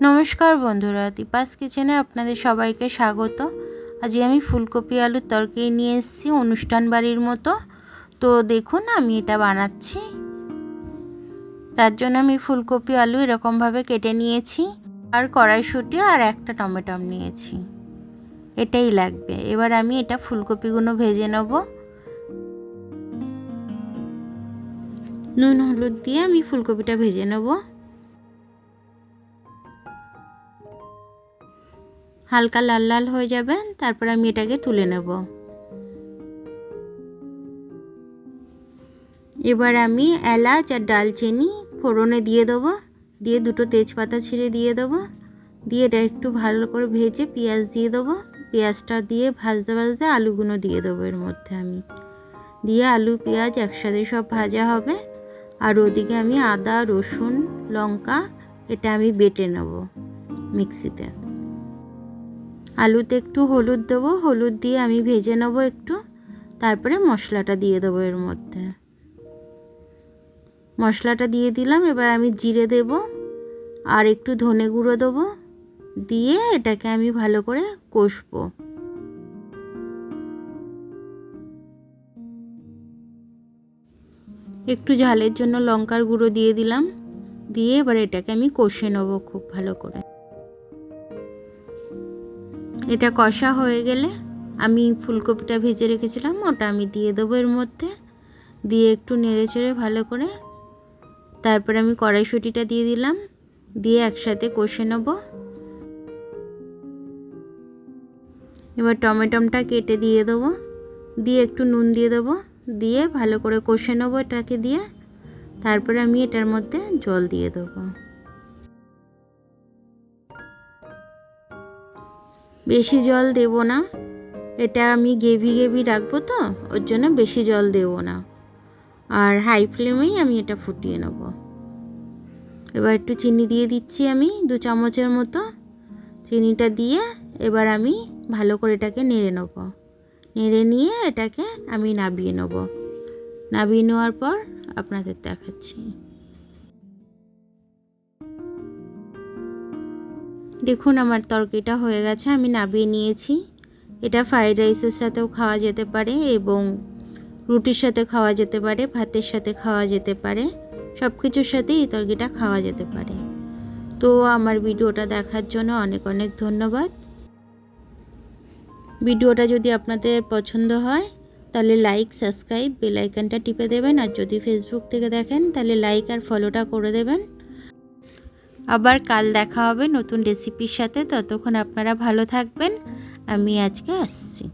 নমস্কার বন্ধুরা, দীপাস কিচেনে আপনাদের সবাইকে স্বাগত। আজ আমি ফুলকপি আলুর তরকারি নিয়ে এসেছি অনুষ্ঠান বাড়ির মতো। তো দেখুন আমি এটা বানাচ্ছি। তার জন্য আমি ফুলকপি আলু এরকমভাবে কেটে নিয়েছি, আর কড়াইশুঁটি আর একটা টমেটো নিয়েছি, এটাই লাগবে। এবার আমি এটা ফুলকপিগুলো ভেজে নেব। নুন হলুদ দিয়ে আমি ফুলকপিটা ভেজে নেব। হালকা লাল লাল হয়ে যাবে, তারপর আমি এটাকে তুলে নেব। এবার আমি এলাচ আর ডালচিনি ফোড়নে দিয়ে দেবো, দিয়ে দুটো তেজপাতা ছিঁড়ে দিয়ে দেবো, দিয়ে এটা একটু ভালো করে ভেজে পেঁয়াজ দিয়ে দেবো। পেঁয়াজটা দিয়ে ভাজতে ভাজতে আলুগুলো দিয়ে দেবো এর মধ্যে আমি, দিয়ে আলু পেঁয়াজ একসাথে সব ভাজা হবে। আর ওদিকে আমি আদা রসুন লঙ্কা এটা আমি বেটে নেব মিক্সিতে। আলুতে একটু হলুদ দেবো, হলুদ দিয়ে আমি ভেজে নেব একটু, তারপরে মশলাটা দিয়ে দেবো এর মধ্যে। মশলাটা দিয়ে দিলাম। এবার আমি জিরে দেব আর একটু ধনে গুঁড়ো দেবো, দিয়ে এটাকে আমি ভালো করে কষবো। একটু ঝালের জন্য লঙ্কার গুঁড়ো দিয়ে দিলাম, দিয়ে এবার এটাকে আমি কষে নেবো খুব ভালো করে। এটা কষা হয়ে গেলে আমি ফুলকপিটা ভেজে রেখেছিলাম ওটা আমি দিয়ে দেবো এর মধ্যে, দিয়ে একটু নেড়ে চেড়ে ভালো করে। তারপরে আমি কড়াইশুঁটিটা দিয়ে দিলাম, দিয়ে একসাথে কষে নেব। এবার টমেটোটা কেটে দিয়ে দেবো, দিয়ে একটু নুন দিয়ে দেবো, দিয়ে ভালো করে কষে নেবো এটাকে দিয়ে। তারপরে আমি এটার মধ্যে জল দিয়ে দেবো। বেশি জল দেব না, এটা আমি গ্রেভি গ্রেভি রাখবো, তো ওর জন্য বেশি জল দেব না। আর হাই ফ্লেমেই আমি এটা ফুটিয়ে নেব। এবার একটু চিনি দিয়ে দিচ্ছি আমি 2 চামচের মতো। চিনিটা দিয়ে এবার আমি ভালো করে এটাকে নেড়ে নেব। নেড়ে নিয়ে এটাকে আমি নাবিয়ে নেব। নাবিয়ে নেওয়ার পর আপনাদের দেখাচ্ছি। দেখুন আমার তরকারিটা হয়ে গেছে, আমি নাবিয়ে নিয়েছি। এটা ফ্রাইড রাইসের সাথেও খাওয়া যেতে পারে, এবং রুটির সাথে খাওয়া যেতে পারে, ভাতের সাথে খাওয়া যেতে পারে, সব কিছুর সাথেই এই তরকারিটা খাওয়া যেতে পারে। তো আমার ভিডিওটা দেখার জন্য অনেক অনেক ধন্যবাদ। ভিডিওটা যদি আপনাদের পছন্দ হয় তাহলে লাইক সাবস্ক্রাইব বেল আইকনটা টিপে দেবেন, আর যদি ফেসবুক থেকে দেখেন তাহলে লাইক আর ফলোটা করে দেবেন। আবার কাল দেখা হবে নতুন রেসিপির সাথে, ততক্ষণ আপনারা ভালো থাকবেন। আমি আজকে আসছি।